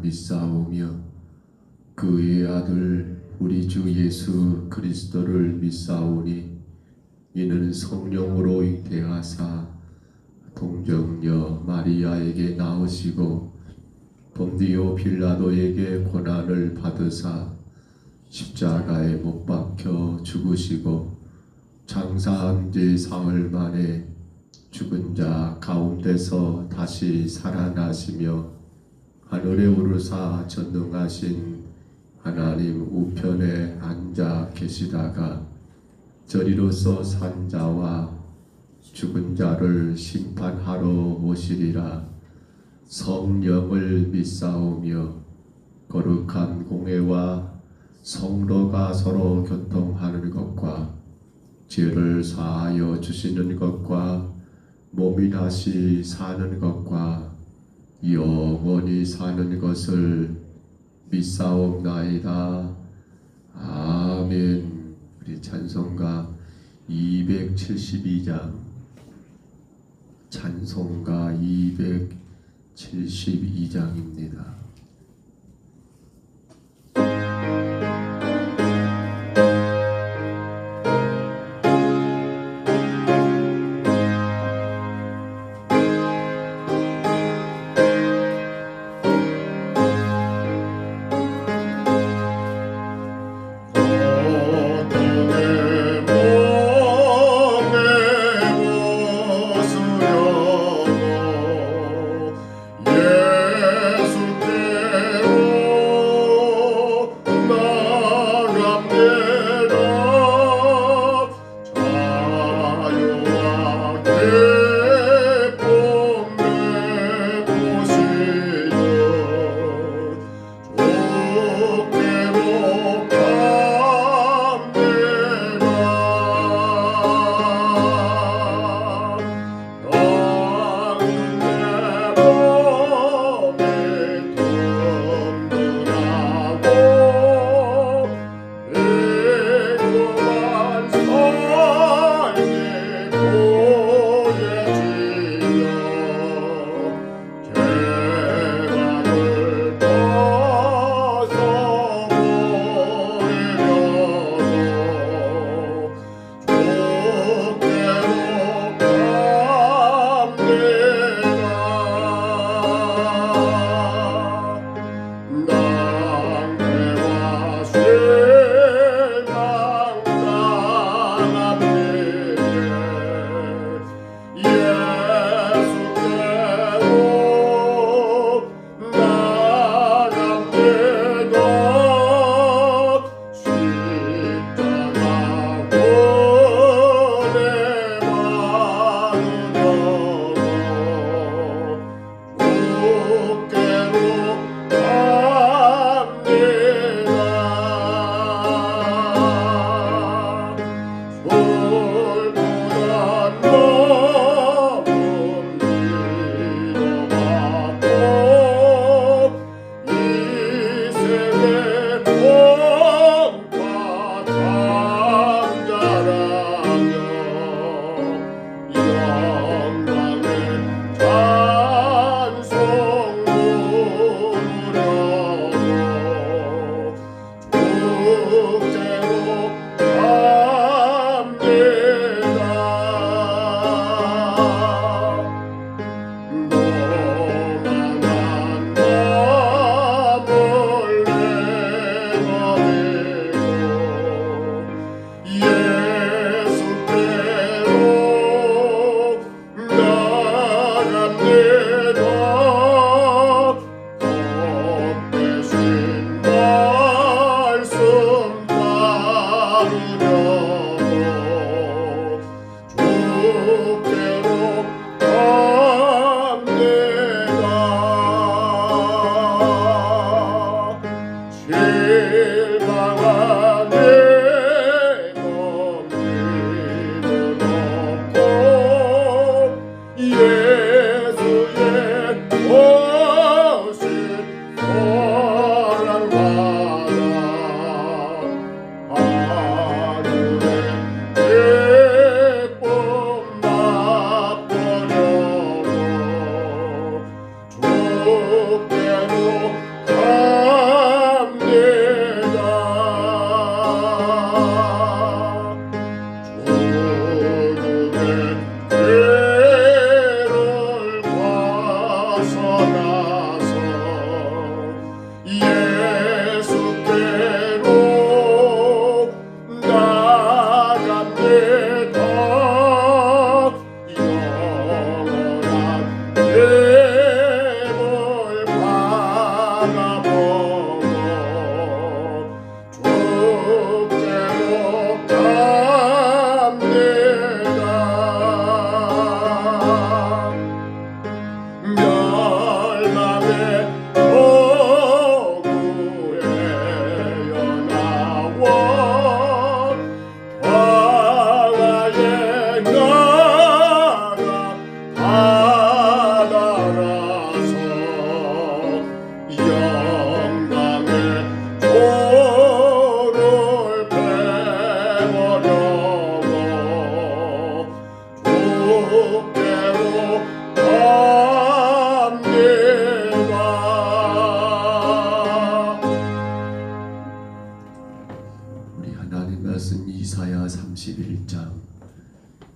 믿사오며 그의 아들 우리 주 예수 그리스도를 믿사오니 이는 성령으로 잉태하사 동정녀 마리아에게 나으시고 본디오 빌라도에게 고난을 받으사 십자가에 못 박혀 죽으시고 장사한 지 사흘 만에 죽은 자 가운데서 다시 살아나시며 하늘에 오르사 전능하신 하나님 우편에 앉아 계시다가 저리로서 산 자와 죽은 자를 심판하러 오시리라. 성령을 믿사오며 거룩한 공회와 성도가 서로 교통하는 것과 죄를 사하여 주시는 것과 몸이 다시 사는 것과 영원히 사는 것을 믿사옵나이다. 아멘. 우리 찬송가 272장 찬송가 272장입니다. 예수께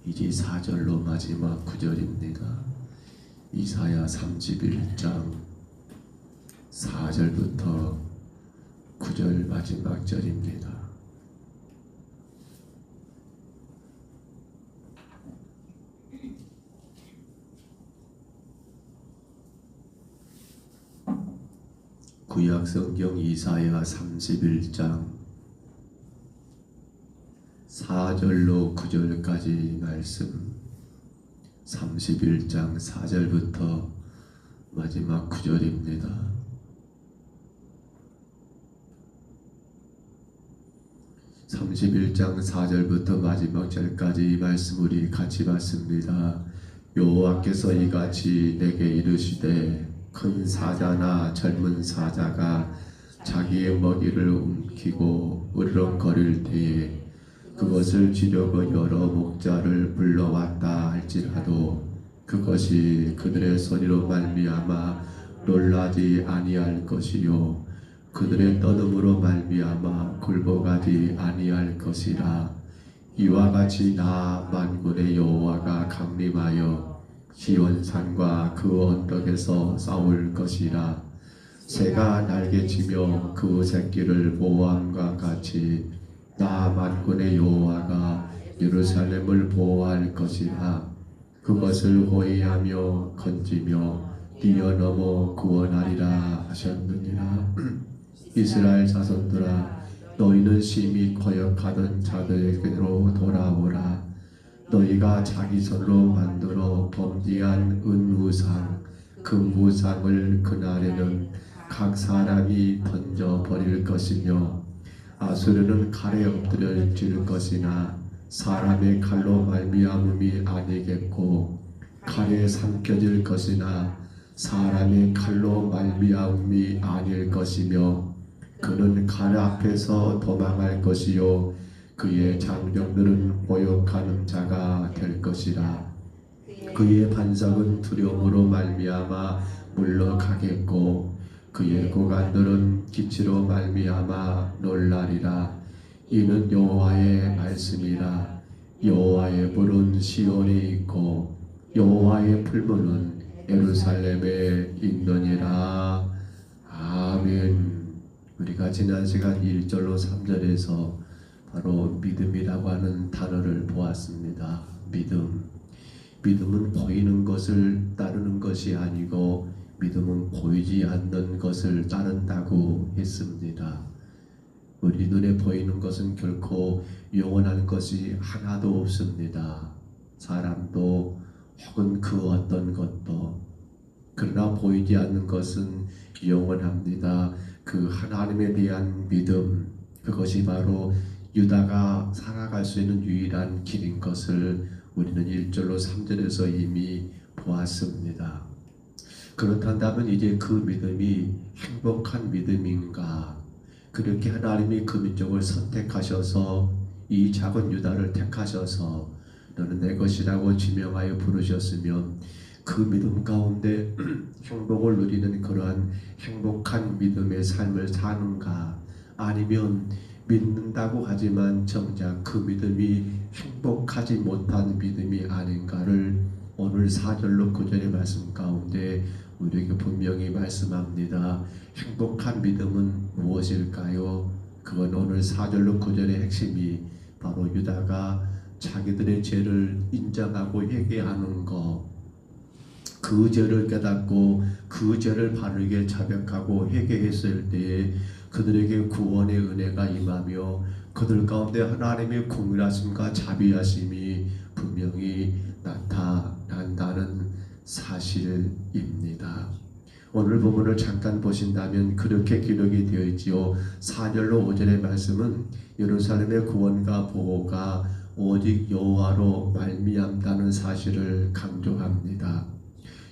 이제 4절로 마지막 구절입니다. 이사야 31장 4절부터 9절 마지막 절입니다. 구약성경 이사야 31장 4절로 9절까지 말씀, 31장 4절부터 마지막 9절입니다. (31장 4절부터) 마지막 절까지 말씀 우리 같이 봤습니다. 여호와께서 이같이 내게 이르시되 큰 사자나 젊은 사자가 자기의 먹이를 움키고 으르렁거릴 때에 그것을 쥐려고 여러 목자를 불러왔다 할지라도 그것이 그들의 소리로 말미암아 놀라지 아니할 것이요 그들의 떠듦으로 말미암아 굴복하지 아니할 것이라. 이와 같이 나 만군의 여호와가 강림하여 시온산과 그 언덕에서 싸울 것이라. 새가 날개치며 그 새끼를 보호함과 같이 나 만군의 여호와가 예루살렘을 보호할 것이라. 그것을 호위하며 건지며 뛰어넘어 구원하리라 하셨느니라. 이스라엘 자손들아, 너희는 심히 거역하던 자들에게로 돌아오라. 너희가 자기 손으로 만들어 범죄한 은무상, 금무상을 그날에는 각 사람이 던져 버릴 것이며 아수르는 칼에 엎드려질 것이나 사람의 칼로 말미암음이 아니겠고 칼에 삼켜질 것이나 사람의 칼로 말미암음이 아닐 것이며 그는 칼 앞에서 도망할 것이요 그의 장정들은 모욕하는 자가 될 것이라. 그의 반석은 두려움으로 말미암아 물러가겠고 그의 고관들은 기치로 말미암아 놀라리라. 이는 여호와의 말씀이라. 여호와의 불은 시온에 있고 여호와의 풀무는 예루살렘에 있느니라. 아멘. 우리가 지난 시간 1절로 3절에서 바로 믿음이라고 하는 단어를 보았습니다. 믿음은 보이는 것을 따르는 것이 아니고 믿음은 보이지 않는 것을 따른다고 했습니다. 우리 눈에 보이는 것은 결코 영원한 것이 하나도 없습니다. 사람도 혹은 그 어떤 것도. 그러나 보이지 않는 것은 영원합니다. 그 하나님에 대한 믿음, 그것이 바로 유다가 살아갈 수 있는 유일한 길인 것을 우리는 1절로 3절에서 이미 보았습니다. 그렇다면 이제 그 믿음이 행복한 믿음인가? 그렇게 하나님이 그 민족을 선택하셔서 이 작은 유다를 택하셔서 너는 내 것이라고 지명하여 부르셨으면 그 믿음 가운데 행복을 누리는 그러한 행복한 믿음의 삶을 사는가? 아니면 믿는다고 하지만 정작 그 믿음이 행복하지 못한 믿음이 아닌가를 오늘 4절로 9절의 말씀 가운데 우리에게 분명히 말씀합니다. 행복한 믿음은 무엇일까요? 그건 오늘 4절로 9절의 핵심이 바로 유다가 자기들의 죄를 인정하고 회개하는 것, 그 죄를 깨닫고 그 죄를 바르게 자백하고 회개했을 때에 그들에게 구원의 은혜가 임하며 그들 가운데 하나님의 긍휼하심과 자비하심이 분명히 나타난다는 사실입니다. 오늘 본문을 잠깐 보신다면 그렇게 기록이 되어 있지요. 4절로 5절의 말씀은 예루살렘의 구원과 보호가 오직 여호와로 말미암다는 사실을 강조합니다.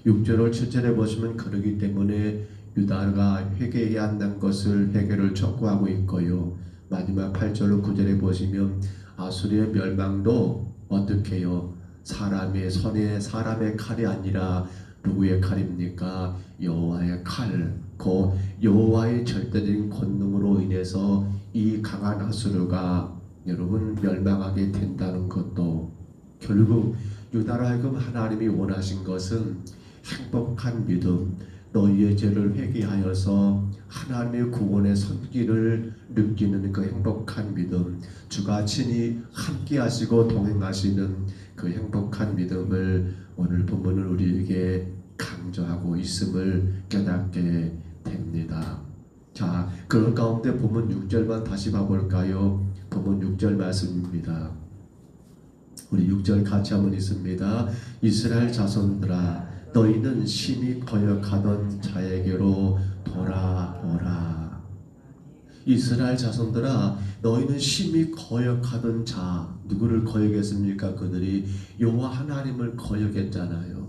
6절로 7절에 보시면 그러기 때문에 유다가 회개해야 한다는 것을 회개를 촉구하고 있고요. 마지막 8절로 9절에 보시면 아수르의 멸망도 어떻게 해요? 사람의 손에 사람의 칼이 아니라 누구의 칼입니까? 여호와의 칼. 그 여호와의 절대적인 권능으로 인해서 이 강한 아수르가 여러분 멸망하게 된다는 것도 결국 유다로 하여금 하나님이 원하신 것은 행복한 믿음, 너희의 죄를 회개하여서 하나님의 구원의 손길을 느끼는 그 행복한 믿음, 주가 친히 함께 하시고 동행하시는 그 행복한 믿음을 오늘 본문을 우리에게 강조하고 있음을 깨닫게 됩니다. 자, 그런 가운데 본문 6절만 다시 봐볼까요? 본문 6절 말씀입니다. 우리 6절 같이 한번 읽습니다. 이스라엘 자손들아, 너희는 심히 거역하던 자에게로 돌아오라. 이스라엘 자손들아, 너희는 심히 거역하던 자, 누구를 거역했습니까? 그들이 여호와 하나님을 거역했잖아요.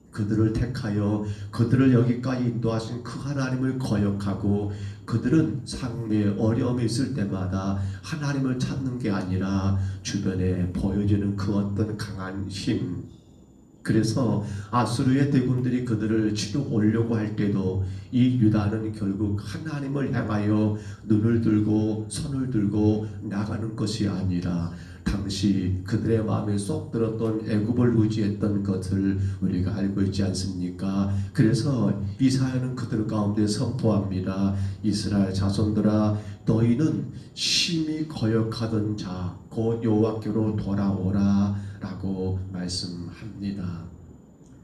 그들을 택하여 그들을 여기까지 인도하신 그 하나님을 거역하고, 그들은 삶에 어려움이 있을 때마다 하나님을 찾는 게 아니라 주변에 보여지는 그 어떤 강한 힘, 그래서 아수르의 대군들이 그들을 치러 오려고 할 때도 이 유다는 결국 하나님을 향하여 눈을 들고 손을 들고 나가는 것이 아니라 당시 그들의 마음에 쏙 들었던 애굽을 의지했던 것을 우리가 알고 있지 않습니까? 그래서 이사야는 그들 가운데 선포합니다. 이스라엘 자손들아, 너희는 심히 거역하던 자 곧 여호와께로 돌아오라 라고 말씀합니다.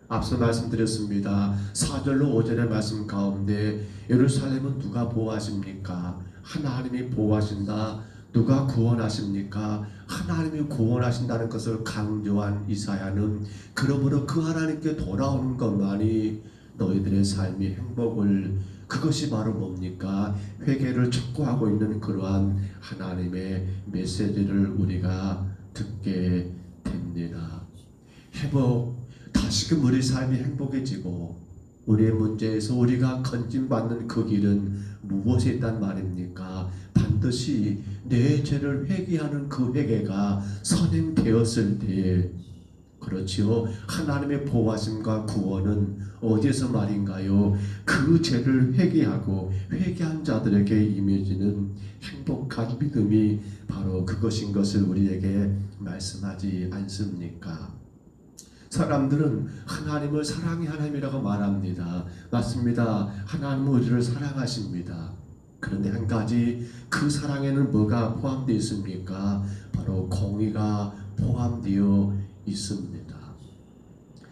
앞서 말씀드렸습니다. 4절로 5절의 말씀 가운데 예루살렘은 누가 보호하십니까? 하나님이 보호하신다. 누가 구원하십니까? 하나님이 구원하신다는 것을 강조한 이사야는 그러므로 그 하나님께 돌아오는 것만이 너희들의 삶의 행복을, 그것이 바로 뭡니까? 회개를 촉구하고 있는 그러한 하나님의 메시지를 우리가 듣게 됩니다. 회복, 다시금 우리 삶이 행복해지고 우리의 문제에서 우리가 건진받는 그 길은 무엇에 있단 말입니까? 반드시 내 죄를 회개하는 그 회개가 선행되었을 때에, 그렇지요, 하나님의 보호하심과 구원은 어디에서 말인가요? 그 죄를 회개하고 회개한 자들에게 임해지는 행복한 믿음이 바로 그것인 것을 우리에게 말씀하지 않습니까? 사람들은 하나님을 사랑의 하나님이라고 말합니다. 맞습니다. 하나님은 우리를 사랑하십니다. 그런데 한 가지, 그 사랑에는 뭐가 포함되어 있습니까? 바로 공의가 포함되어 있습니다.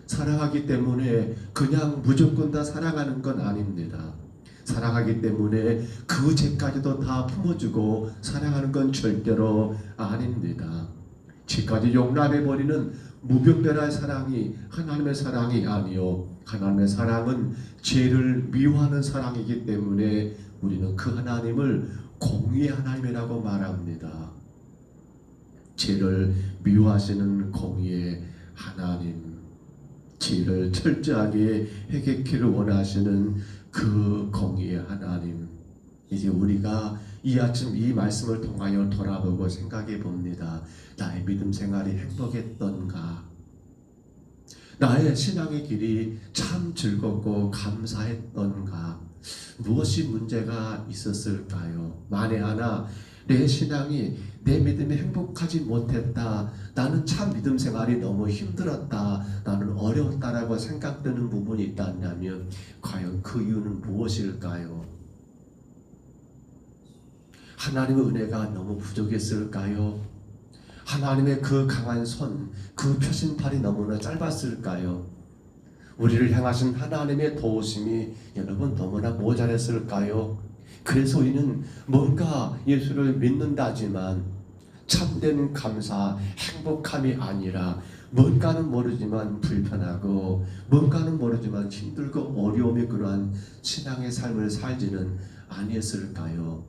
사랑하기 때문에 그냥 무조건 다 사랑하는 건 아닙니다. 사랑하기 때문에 그 죄까지도 다 품어주고 사랑하는 건 절대로 아닙니다. 죄까지 용납해버리는 무분별한 사랑이 하나님의 사랑이 아니요, 하나님의 사랑은 죄를 미워하는 사랑이기 때문에 우리는 그 하나님을 공의의 하나님이라고 말합니다. 죄를 미워하시는 공의의 하나님, 죄를 철저하게 회개키를 원하시는 그 공의의 하나님, 이제 우리가 이 아침 이 말씀을 통하여 돌아보고 생각해 봅니다. 나의 믿음 생활이 행복했던가? 나의 신앙의 길이 참 즐겁고 감사했던가? 무엇이 문제가 있었을까요? 만에 하나 내 신앙이, 내 믿음이 행복하지 못했다, 나는 참 믿음 생활이 너무 힘들었다, 나는 어려웠다라고 생각되는 부분이 있다면 과연 그 이유는 무엇일까요? 하나님의 은혜가 너무 부족했을까요? 하나님의 그 강한 손, 그 표심팔이 너무나 짧았을까요? 우리를 향하신 하나님의 도우심이 여러분 너무나 모자랐을까요? 그래서 우리는 뭔가 예수를 믿는다지만 참된 감사, 행복함이 아니라 뭔가는 모르지만 불편하고 뭔가는 모르지만 힘들고 어려움이 그러한 신앙의 삶을 살지는 아니었을까요?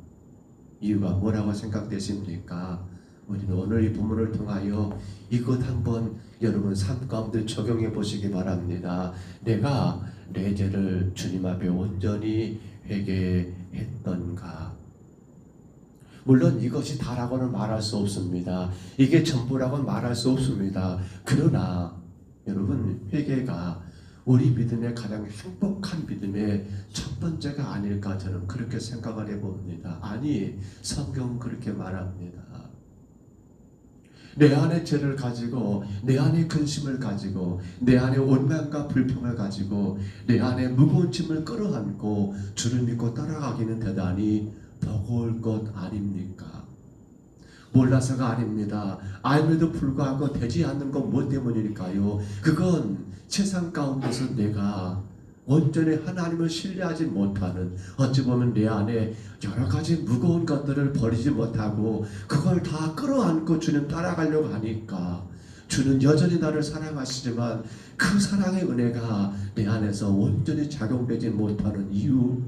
이유가 뭐라고 생각되십니까? 우리는 오늘 이 본문을 통하여 이것 한번 여러분 삶 가운데 적용해 보시기 바랍니다. 내가 내 죄를 주님 앞에 온전히 회개했던가? 물론 이것이 다라고는 말할 수 없습니다. 이게 전부라고는 말할 수 없습니다. 그러나 여러분, 회개가 우리 믿음의 가장 행복한 믿음의 첫 번째가 아닐까, 저는 그렇게 생각을 해봅니다. 아니, 성경은 그렇게 말합니다. 내 안에 죄를 가지고, 내 안에 근심을 가지고, 내 안에 원망과 불평을 가지고, 내 안에 무거운 짐을 끌어안고 주를 믿고 따라가기는 대단히 버거울 것 아닙니까? 몰라서가 아닙니다. 알면도 불구하고 되지 않는 건 무엇 때문일까요? 그건 세상 가운데서 내가 온전히 하나님을 신뢰하지 못하는, 어찌 보면 내 안에 여러 가지 무거운 것들을 버리지 못하고 그걸 다 끌어안고 주님 따라가려고 하니까, 주는 여전히 나를 사랑하시지만 그 사랑의 은혜가 내 안에서 온전히 작용되지 못하는 이유,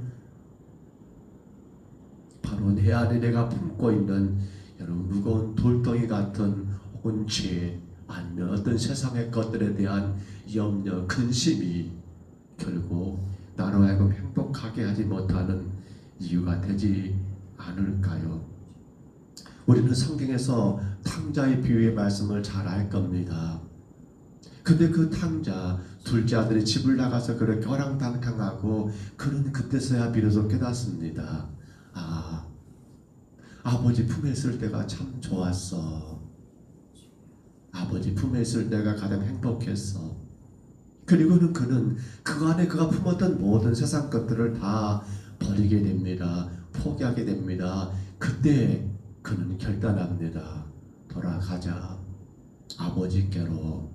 바로 내 안에 내가 품고 있는 여러분 무거운 돌덩이 같은 혹은 죄, 아니면 어떤 세상의 것들에 대한 염려, 근심이 결국 나로 하여금 행복하게 하지 못하는 이유가 되지 않을까요? 우리는 성경에서 탕자의 비유의 말씀을 잘 알 겁니다. 근데 그 탕자, 둘째 아들이 집을 나가서 그렇게 허랑방탕하고, 그는 그때서야 비로소 깨닫습니다. 아버지 품에 있을 때가 참 좋았어. 아버지 품에 있을 때가 가장 행복했어. 그리고는 그는 그 안에 그가 품었던 모든 세상 것들을 다 버리게 됩니다. 포기하게 됩니다. 그때 그는 결단합니다. 돌아가자, 아버지께로.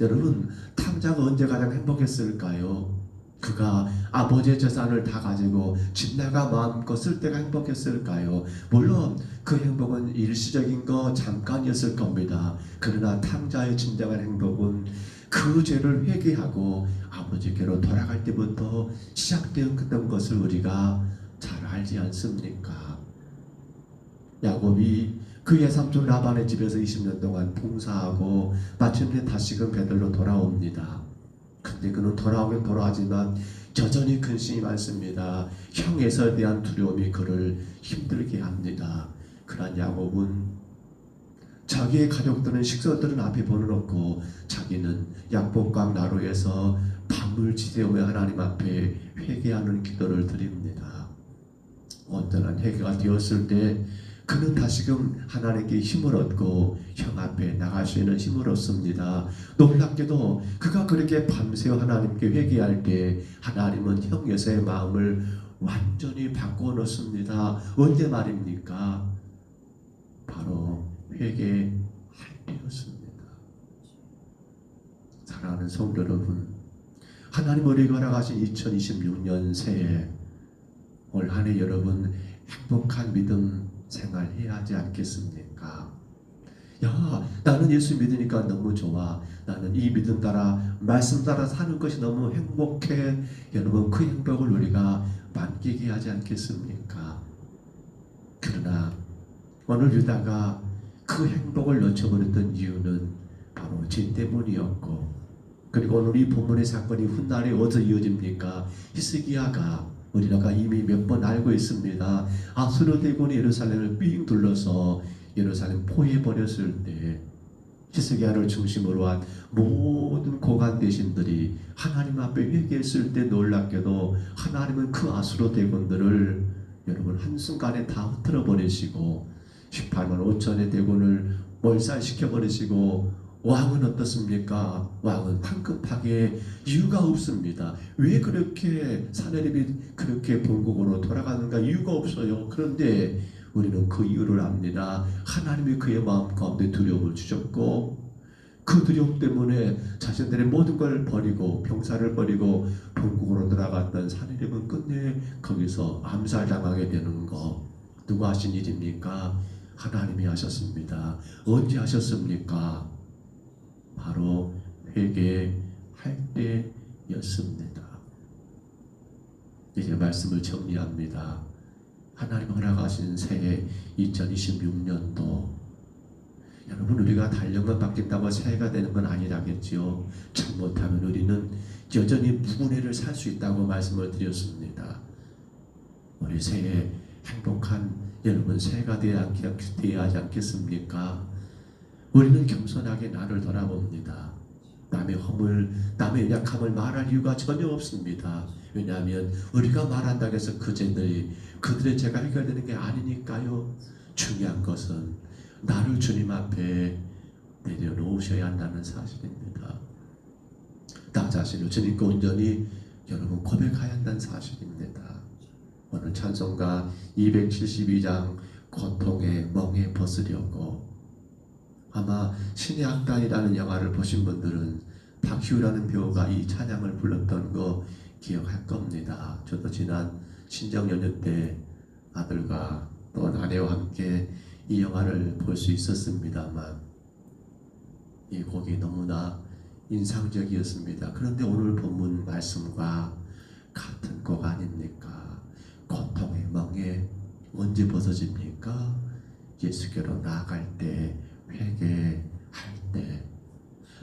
여러분, 탕자가 언제 가장 행복했을까요? 그가 아버지의 재산을 다 가지고 집 나가 마음껏 쓸 때가 행복했을까요? 물론 그 행복은 일시적인 거 잠깐이었을 겁니다. 그러나 탕자의 진정한 행복은 그 죄를 회개하고 아버지께로 돌아갈 때부터 시작되었던 것을 우리가 잘 알지 않습니까? 야곱이 그의 삼촌 라반의 집에서 20년 동안 봉사하고 마침내 다시금 베들로 돌아옵니다. 근데 그는 돌아오긴 돌아오지만 여전히 근심이 많습니다. 형 에서에 대한 두려움이 그를 힘들게 합니다. 그러한 야곱은 자기의 가족들은 식구들은 앞에 보내놓고 자기는 약복강 나루에서 밤을 지새우며 하나님 앞에 회개하는 기도를 드립니다. 온전한 회개가 되었을 때 그는 다시금 하나님께 힘을 얻고 형 앞에 나갈 수 있는 힘을 얻습니다. 놀랍게도 그가 그렇게 밤새워 하나님께 회개할 때 하나님은 형 예서의 마음을 완전히 바꾸어 놓습니다. 언제 말입니까? 바로 회개할 때였습니다. 사랑하는 성도 여러분, 하나님 우리에게 허락하신 2026년 새해 올 한 해 여러분 행복한 믿음 생활해야 하지 않겠습니까? 야, 나는 예수 믿으니까 너무 좋아. 나는 이 믿음 따라 말씀 따라 사는 것이 너무 행복해. 여러분, 그 행복을 우리가 만끽해야 하지 않겠습니까? 그러나 오늘 유다가 그 행복을 놓쳐버렸던 이유는 바로 죄 때문이었고, 그리고 오늘 이 본문의 사건이 훗날에 어디서 이어집니까? 히스기야가, 우리가 이미 몇 번 알고 있습니다. 아수르 대군이 예루살렘을 삥 둘러서 예루살렘 포위해버렸을 때 히스기야를 중심으로 한 모든 고관 대신들이 하나님 앞에 회개했을 때 놀랍게도 하나님은 그 아수르 대군들을 여러분 한순간에 다 흩어져 버리시고 18만 5천의 대군을 몰살시켜버리시고, 왕은 어떻습니까? 왕은 황급하게 이유가 없습니다. 왜 그렇게 사내립이 그렇게 본국으로 돌아가는가? 이유가 없어요. 그런데 우리는 그 이유를 압니다. 하나님이 그의 마음 가운데 두려움을 주셨고, 그 두려움 때문에 자신들의 모든 걸 버리고 병사를 버리고 본국으로 돌아갔던 사내립은 끝내 거기서 암살당하게 되는 거, 누가 하신 일입니까? 하나님이 하셨습니다. 언제 하셨습니까? 바로 회개할 때였습니다. 이제 말씀을 정리합니다. 하나님 허락하신 새해 2026년도 여러분, 우리가 달력만 바뀐다고 새해가 되는 건 아니라겠지요. 잘못하면 우리는 여전히 무군해를 살 수 있다고 말씀을 드렸습니다. 우리 새해 행복한 여러분 새해가 되어야 하지 않겠습니까? 우리는 겸손하게 나를 돌아봅니다. 남의 허물, 남의 약함을 말할 이유가 전혀 없습니다. 왜냐하면 우리가 말한다고 해서 그들의 죄가 해결되는 게 아니니까요. 중요한 것은 나를 주님 앞에 내려놓으셔야 한다는 사실입니다. 나 자신을 주님께 온전히 여러분 고백해야 한다는 사실입니다. 오늘 찬송가 272장 고통의 멍에 벗으려고, 아마 신의 악단이라는 영화를 보신 분들은 박희우라는 배우가 이 찬양을 불렀던 거 기억할 겁니다. 저도 지난 신정연휴 때 아들과 또 아내와 함께 이 영화를 볼 수 있었습니다만 이 곡이 너무나 인상적이었습니다. 그런데 오늘 본문 말씀과 같은 곡 아닙니까? 고통의 멍에 언제 벗어집니까? 예수께로 나아갈 때, 회개할 때.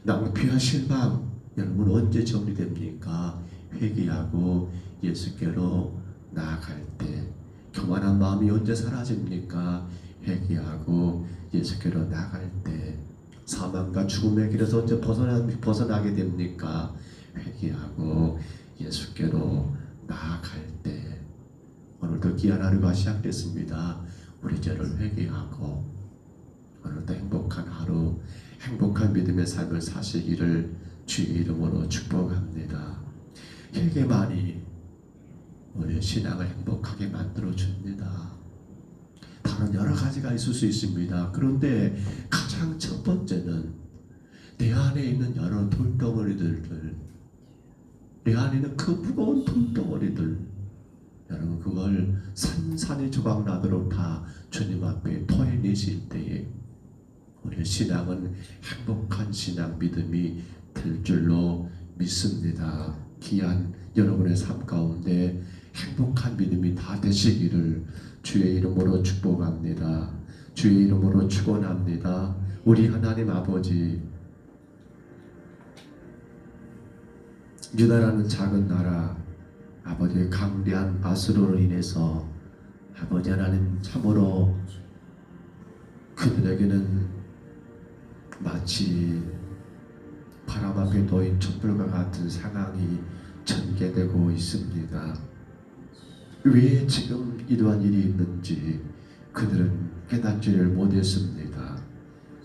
낭피와 실망 여러분 언제 정리됩니까? 회개하고 예수께로 나아갈 때. 교만한 마음이 언제 사라집니까? 회개하고 예수께로 나아갈 때. 사망과 죽음의 길에서 언제 벗어나게 됩니까? 회개하고 예수께로 나아갈 때. 오늘도 귀한 하루가 시작됐습니다. 우리 죄를 회개하고 오늘도 행복한 하루, 행복한 믿음의 삶을 사시기를 주의 이름으로 축복합니다. 회개만이 우리의 신앙을 행복하게 만들어 줍니다. 다른 여러 가지가 있을 수 있습니다. 그런데 가장 첫 번째는 내 안에 있는 여러 돌덩어리들, 내 안에 있는 그 무거운 돌덩어리들, 여러분 그걸 산산이 조각나도록 다 주님 앞에 토해내실 때에 우리의 신앙은 행복한 신앙 믿음이 될 줄로 믿습니다. 귀한 여러분의 삶 가운데 행복한 믿음이 다 되시기를 주의 이름으로 축복합니다. 주의 이름으로 축원합니다. 우리 하나님 아버지, 유다라는 작은 나라, 아버지의 강대한 아수르로 인해서 아버지 하나님 참으로 그들에게는 마치 바람 앞에 놓인 촛불과 같은 상황이 전개되고 있습니다. 왜 지금 이러한 일이 있는지 그들은 깨닫지를 못했습니다.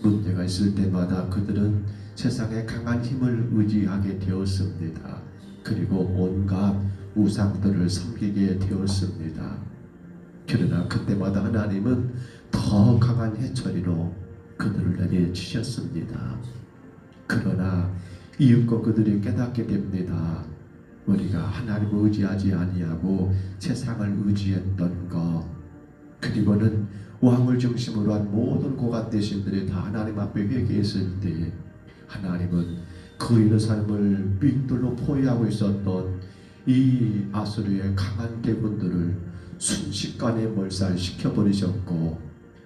문제가 있을 때마다 그들은 세상의 강한 힘을 의지하게 되었습니다. 그리고 온갖 우상들을 섬기게 되었습니다. 그러나 그때마다 하나님은 더 강한 해처리로 그들을 내려주셨습니다. 그러나 이윽고 그들이 깨닫게 됩니다. 우리가 하나님을 의지하지 아니하고 세상을 의지했던 것, 그리고는 왕을 중심으로 한 모든 고관 대신들이 다 하나님 앞에 회개했을 때 하나님은 그 예루살렘을 삐뚤로 포위하고 있었던 이 아수르의 강한 대군들을 순식간에 몰살시켜버리셨고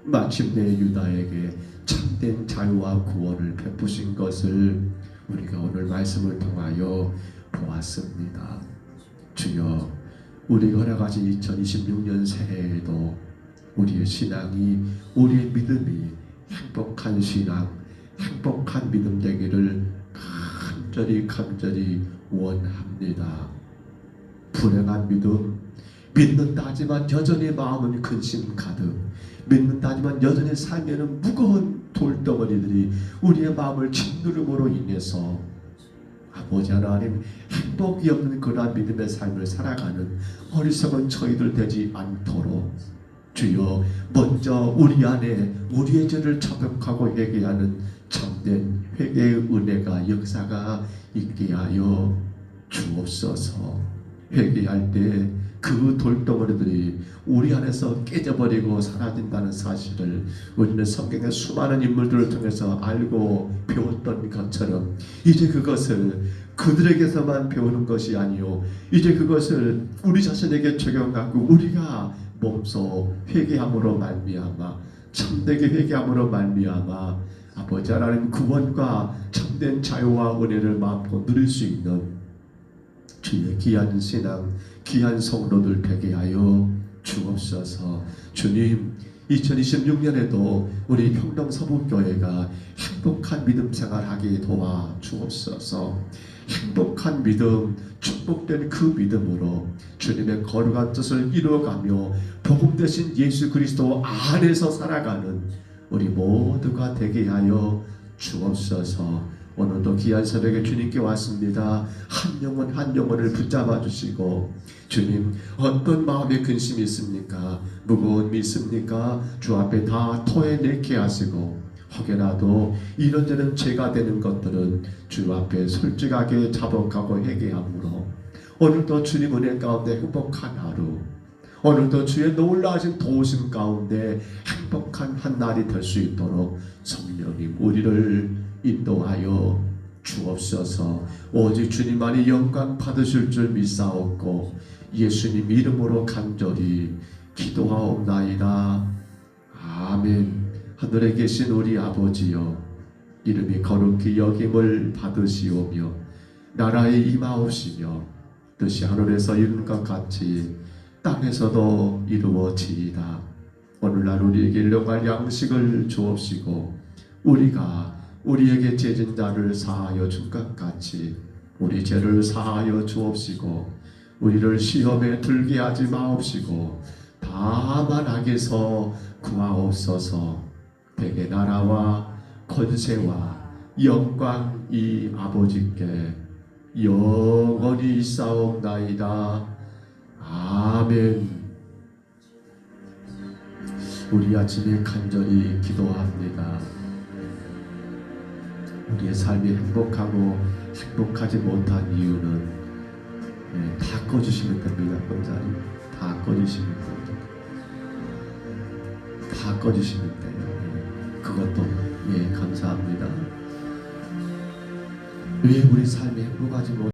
마침내 유다에게 참된 자유와 구원을 베푸신 것을 우리가 오늘 말씀을 통하여 보았습니다. 주여, 우리가 허락하신 2026년 새해에도 우리의 신앙이, 우리의 믿음이 행복한 신앙, 행복한 믿음 되기를 간절히 원합니다. 불행한 믿음, 믿는다 하지만 여전히 마음은 근심 가득, 믿는다 하지만 여전히 삶에는 무거운 돌덩어리들이 우리의 마음을 짓누름으로 인해서 아버지 하나님 행복이 없는 그러한 믿음의 삶을 살아가는 어리석은 저희들 되지 않도록 주여 먼저 우리 안에 우리의 죄를 자백하고 회개하는 참된 회개의 은혜가 역사가 있게 하여 주옵소서. 회개할 때 그 돌덩어리들이 우리 안에서 깨져버리고 사라진다는 사실을 우리는 성경의 수많은 인물들을 통해서 알고 배웠던 것처럼 이제 그것을 그들에게서만 배우는 것이 아니요, 이제 그것을 우리 자신에게 적용하고 우리가 몸소 회개함으로 말미암아, 참되게 회개함으로 말미암아 아버지 하나님 구원과 참된 자유와 은혜를 마음껏 누릴 수 있는 주의 귀한 신앙, 귀한 성도들 되게 하여 주옵소서. 주님, 2026년에도 우리 평동 서북교회가 행복한 믿음 생활하게 도와 주옵소서. 행복한 믿음, 축복된 그 믿음으로 주님의 거룩한 뜻을 이루어가며 복음 되신 예수 그리스도 안에서 살아가는 우리 모두가 되게 하여 주옵소서. 오늘도 귀한 새벽에 주님께 왔습니다. 한 영혼 한 영혼을 붙잡아 주시고, 주님 어떤 마음의 근심이 있습니까? 무거운 미 있습니까? 주 앞에 다 토해내게 하시고, 혹여라도 이런저런 죄가 되는 것들은 주 앞에 솔직하게 자복하고 회개함으로 오늘도 주님 은혜 가운데 행복한 하루, 오늘도 주의 놀라신 도우심 가운데 행복한 한 날이 될 수 있도록 성령님 우리를 인도하여 주옵소서. 오직 주님만이 영광 받으실 줄 믿사옵고 예수님 이름으로 간절히 기도하옵나이다. 아멘. 하늘에 계신 우리 아버지여, 이름이 거룩히 여김을 받으시오며 나라에 임하옵시며 뜻이 하늘에서 이룬 것 같이 땅에서도 이루어지이다. 오늘날 우리에게 일용할 양식을 주옵시고 우리가 우리에게 죄진 자를 사하여 준 것 같이 우리 죄를 사하여 주옵시고 우리를 시험에 들게 하지 마옵시고 다만 악에서 구하옵소서. 대개 나라와 권세와 영광이 아버지께 영원히 있사옵나이다. 아멘. 우리 아침에 간절히 기도합니다. 우리의 삶이 행복하고 행복하지 못한 이유는 다 꺼주시면 됩니다. 권사님 다 꺼주시면 됩니다. 다 꺼주시면 돼요. 그것도 감사합니다. 왜 우리 삶이 행복하지 못